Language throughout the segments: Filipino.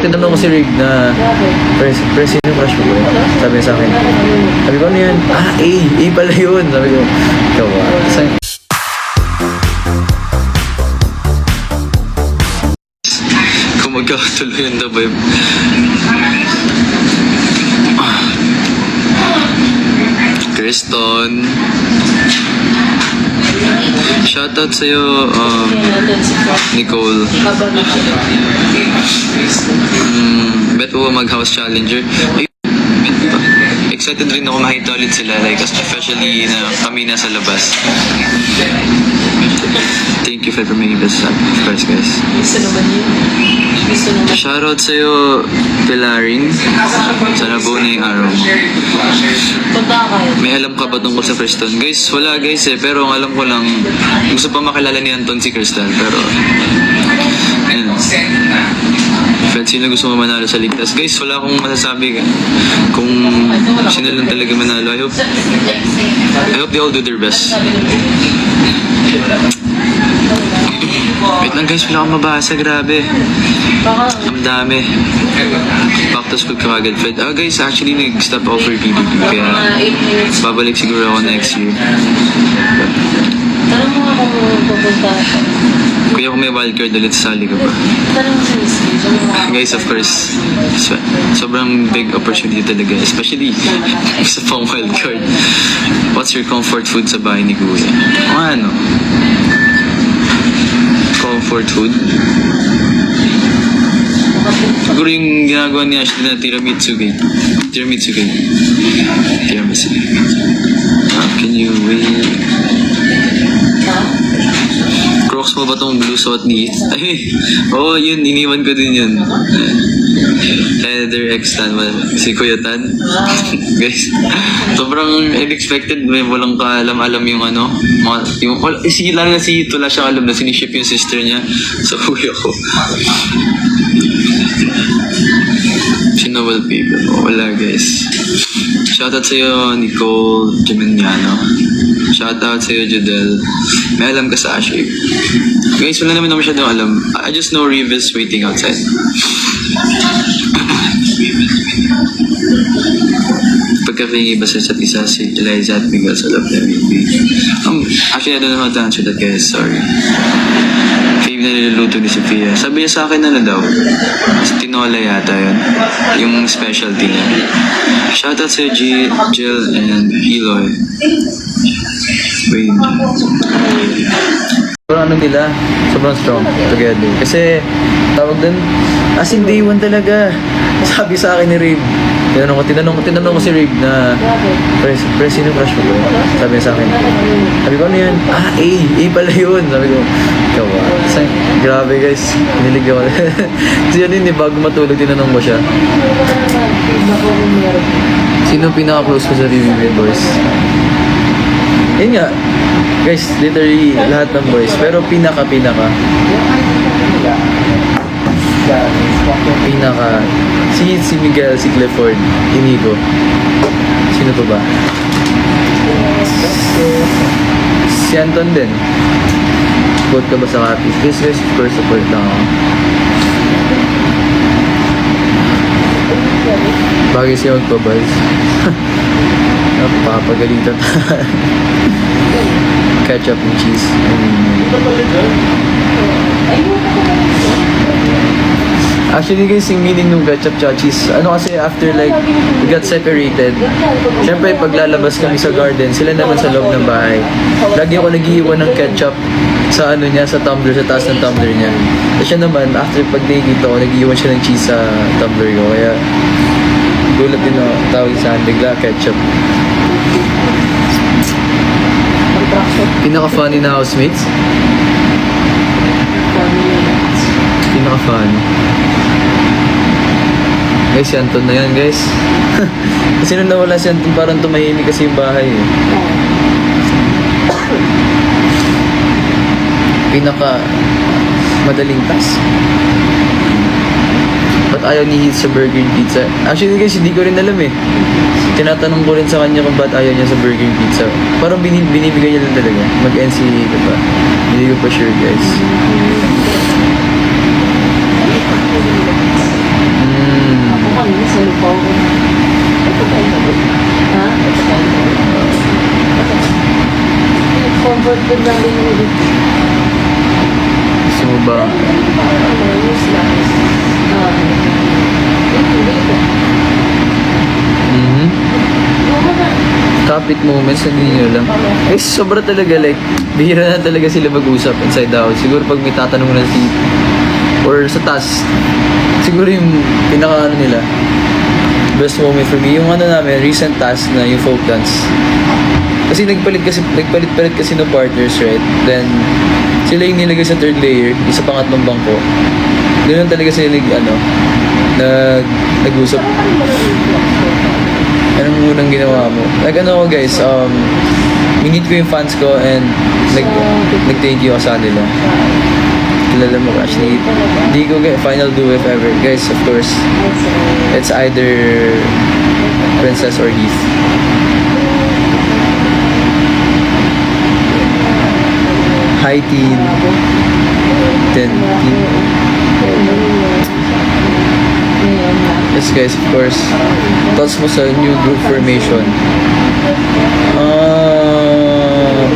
tinanong ko si Rig na, Pres, sino yung crush mo ba? Sabi niya sa akin. Sabi ko, ano yan? A pala yun. Sabi ko, ikaw ba? Kung magkakatuloy the vibe. Kriston. Shoutout sa'yo, Nicole. Bet mo ba mag-house challenger? Excited rin ako makita ulit sila, like especially na kami nasa labas. Thank you for making this up, of course, guys. Gusto naman yun. Shoutout sa'yo, Pilaring. Sana buo na yung araw mo. Punta kayo. May alam ka ba tungkol sa Kriston? Guys, wala guys eh. Pero ang alam ko lang, gusto pa makilala ni Anton si Kriston. Pero, ayun. Kahit sino gusto mo manalo sa ligtas. Guys, wala akong masasabi kung sino lang talaga manalo. I hope they all do their best. Wait lang guys, wala akong mabasa. Grabe. Ang dami. Back to school ka agad, Fred. Guys, actually nag-stop ako for PBB. Kaya babalik siguro ako next year. Tanong mo nga kung pupunta ako. Kuya, kung may wildcard ulit, sasali ka pa. Tanong mo sa Miss. Guys, of course, sobrang big opportunity talaga. Especially sa pang wildcard. What's your comfort food sa bahay ni Kuya? O ano? Comfort food? Siguro yung ginagawa ni Ashley na tiramisu gate. Tiramisu. How can you wait? Crocs mo ba itong blue suot ni Heath? Ay, oo, yun, iniwan ko din yun. Leather X Tan, si Kuya Tan. Guys, sobrang unexpected, may walang kaalam-alam yung ano, lalo na si Heath, wala siyang alam na siniship yung sister niya sa kuya ko. Sinowal people. Wala guys. Shoutout sa'yo Nicole Geminiano. Shoutout sa'yo Judel. May alam ka sa Ashley. Guys, wala naman masyadong alam. I just know Reeve is waiting outside. Pagka-vingy ba sa isa't isa si Eliza at Miguel sa love na actually I don't know how to answer that guys. Sorry. Fave na niluluto ni Sophia. Sabi niya sa akin ano daw? Tinola yata yun. Yung specialty niya. Shoutout sa Jill and Eloy. Wait. Sobrang ano nila, sobrang strong together. Kasi tawag din, as in day one talaga. Sabi sa akin ni Rave, tinanong ko si Rave na, Pres, sino crush mo ba? Sabi niya sa akin. Sabi ko, ano yun? A pala yun. Sabi ko, ikaw ba? Grabe guys, hinilig ako. Kasi yun yun, bago matulog, tinanong ko siya. Sino pinaka-close ko sa Rave Boys? Yun nga, guys, literally lahat ng boys. Pero pinaka si Miguel, si Clifford, Inigo. Sino pa ba? Si Anton din. Vote ka ba sa Happy? This is first support lang ako. Bagay siya magpabals. Napapagalitan. Ketchup and cheese. Actually guys, yung meaning ng ketchup at cheese, ano kasi after like, we got separated. Siyempre, paglalabas kami sa garden, sila naman sa loob ng bahay. Lagi ako nag-iiwan ng ketchup sa ano niya, sa tumbler, sa taas ng tumbler niya. At siya naman, after pag-date ako, nag-iiwan siya ng cheese sa tumbler ko. Kaya, gulat din ako, tawag sa bigla, ketchup. Pinaka-funny na housemates? Pinaka-funny. Guys, si Anton na yan, guys. Kasi nung nawala si Anton, parang tumahimik kasi yung bahay eh. Pinaka-madaling task. Ba't ayaw ni Heath sa burger and pizza? Actually guys, hindi ko rin alam eh. Tinatanong ko rin sa kanya kung ba't ayaw niya sa burger and pizza. Parang binibigay niya lang talaga. Mag-NCA ka pa. Hindi ko pa sure guys. short good lang din yung dito. Gusto mo ba? Yung slacks. Dito. Mhm. Topic moments, hindi nyo lang. Eh, sobra talaga, like, bihira na talaga sila mag-usap inside out. Siguro pag may tatanong na si, or sa task, siguro yung pinaka ano nila, best moment for me, yung ano namin, recent task na yung folk dance. Kasi nagpalit kasi ng partners, right? Then, sila yung nilagay sa third layer, yung sa pangatlong bangko. Doon lang talaga sila nag-usap. Anong unang ginawa mo? Like ano ko guys, minute ko yung fans ko and nag-thank you ako sa kanila. Kilala mo ko actually, hindi ko get final do if ever. Guys, of course, it's either Princess or Heath. Hi teen. 10 teen. Yes guys, of course. Thoughts mo sa new group formation?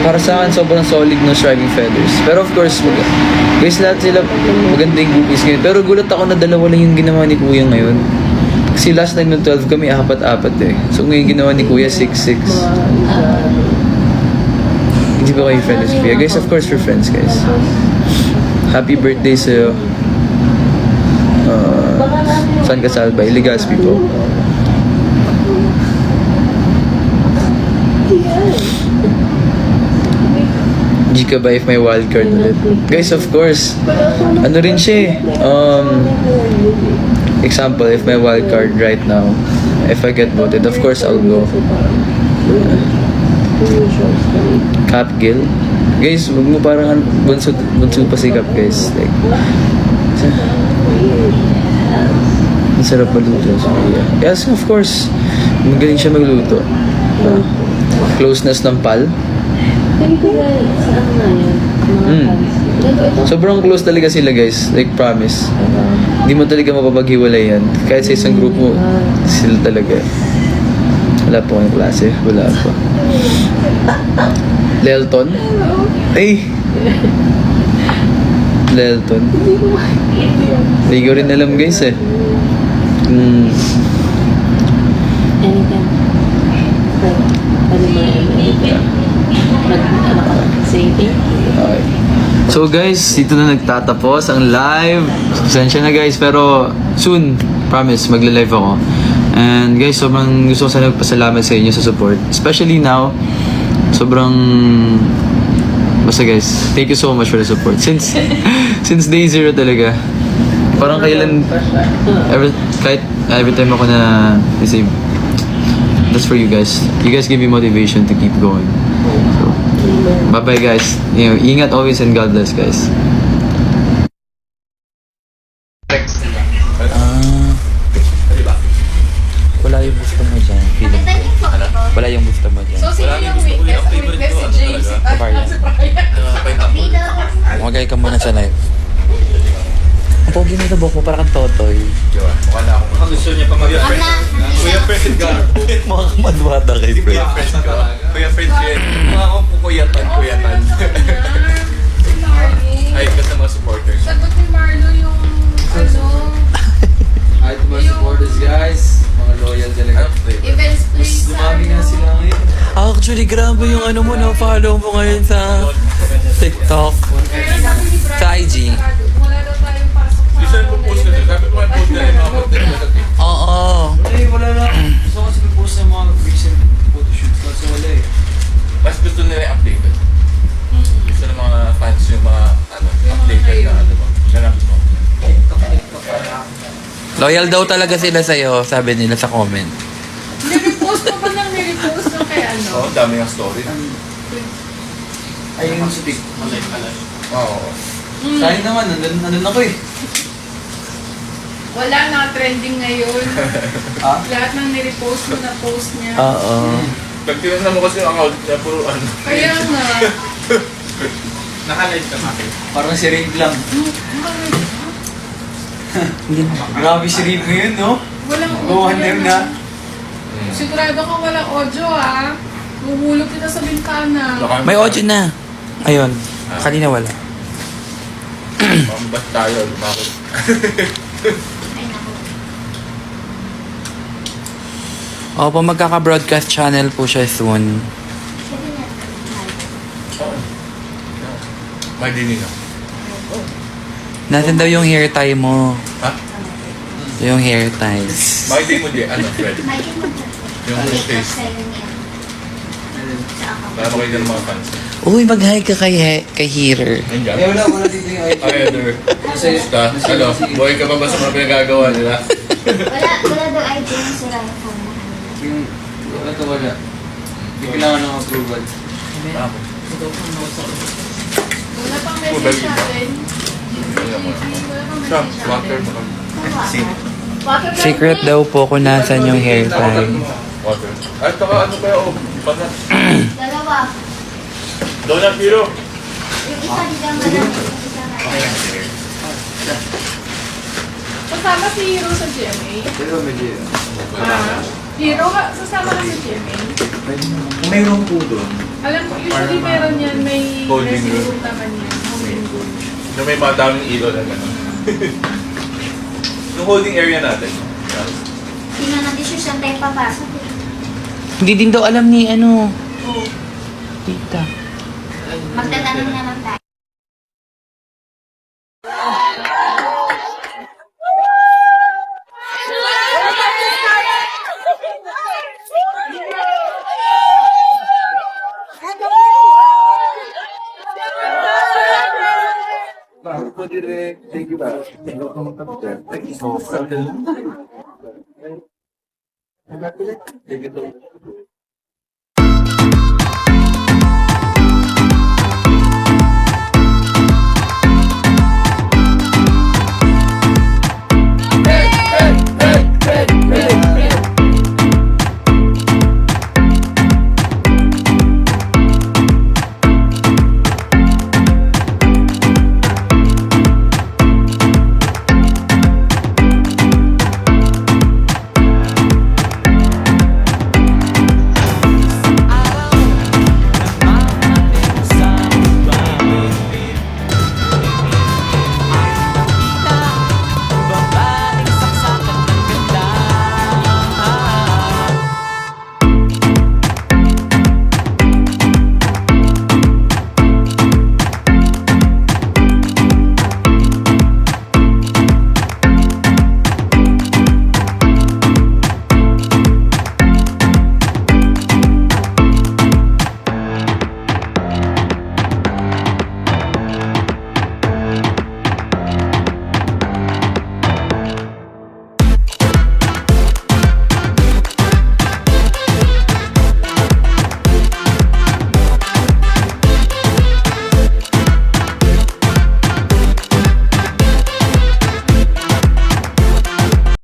Para sa akin, sobrang solid ng Striving Feathers. Pero of course, guys, lahat sila maganda yung groupies ngayon. Pero gulat ako na dalawa lang yung ginawa ni Kuya ngayon. Kasi last time ng 12 kami, apat-apat eh. So ngayon ginawa ni Kuya, 6-6. Hindi ba kayo friends with Kuya? Guys, of course, we're friends, guys. Happy birthday sa'yo. Saan ka salbay? Legazpi po. G ka ba if may wildcard ulit? Guys, of course. Ano rin siya eh. Example, if may wildcard right now, if I get voted, of course I'll go. Cap Gill. Guys, wag mo parang bunso pa si Cap, guys. Like, ang sarap magluto sa Kuya. Yes, of course. Magaling siya magluto. Closeness ng pal. Sobrang close talaga sila guys. Like, promise. Hindi mo talaga mapapaghiwalay yan. Kahit sa isang group mo, sila talaga. Wala po kayong klase. Wala pa. Lelton? Ay! Lelton. Hindi ko rin alam guys eh. Anytime. Say thank you. Okay. So guys, dito na nagtatapos ang live. Pasensya na guys, pero soon, promise, magla-live ako. And guys, sobrang gusto ko sana magpasalamat sa inyo sa support. Especially now, sobrang... Basta guys, thank you so much for the support. Since day zero talaga. Parang kailan, kahit every time ako na receive, that's for you guys. You guys give me motivation to keep going. So, bye-bye guys. You know, ingat always and God bless guys. Wala yung gusto mo dyan. Feeling ko. Wala yung gusto mo dyan. So, sino yung witness si James? Magay ka muna sa live. Ang pogi na ito, mo para kang totoy. Mukha na ako. Ang gusto niya pa mag-friend. Kuya friend ka. Mga kamadwata kay Kuya friend. friend ka. Kuya friend ka. Mga akong kukuyatan. Ay, kasi mga supporters. Sagot ni Marlo yung ano, Hi to my supporters guys. Mga loyal talaga. events please. Dumami nga sila ngayon. Actually, grabe yung ano mo, na-follow mo ngayon sa TikTok. Pero sabi ni Brian, Sa IG. wala daw tayong pasok sa Isa yung post na sabi ko may post na yung mga content na nag- Oo. Eh, wala na. Gusto ko kasi post ng mga recent photoshoots kasi wala eh. Mas gusto nila yung updated. Gusto ng mga fans yung mga updated na ano ba. Ganap mo. Loyal daw talaga sila sa'yo, sabi nila sa comment. Nirepost mo ba lang nirepost yung kay ano? Oo, dami ng story. Ayun yung sa TikTok. Oo. Sayang naman, nandun ako eh. Wala na trending ngayon. Ha? Lahat ng nirepost mo na post niya. Oo. Pag tinanong mo kasi ang account niya, puro ano. Kaya nga. Naka-live ka makit. Parang si Raid lang. Grabe si Raid ngayon, no? Walang Gawahan audio na. Sigurado ka walang audio ah. Huhulog kita sa bintana. May audio na. Ayun. Kanina wala. Mambat tayo. Bakit? Opo, magkaka-broadcast channel po siya soon. May dinig na. Nasaan daw yung hair tie mo? Ha? Yung hair ties. May di mo di. Ano, Fred? Yung face. Para makita ng mga fans. Uy, mag-hi ka kay Heater. Nandiyan. wala dito yung ID. Ay, Eder. Basta, ano, buhay ka ba ba sa mga pinagagawa nila? Wala daw ID yung sira yung phone mo. Yung, ito wala. Hindi kailangan ng approval. Wala pang Oh, message dali sa ba? akin. Wala mo. Wala pang Siya, message sa water akin. mo kami. Sino? Water pang Secret daw po kung nasan yung hair tie. Water. At saka ano kaya, oh, panat. Dalawa. Donut Hero. Yung isa di ka madami. Kasama si Hero sa GMA. Pero medyo. Hero, sasama ka sa GMA. Kung mayroon po doon, Alam ko, usually meron yan, may Holding dressing room. room naman yan. Holding room. Na may madaming ilo na gano'n. Yung holding area natin. Hindi nga natin sure saan tayo papasok. Hindi din daw alam ni ano. Tita. Magtatanong na lang tayo. thank you ba? Thank you so much. Thank you.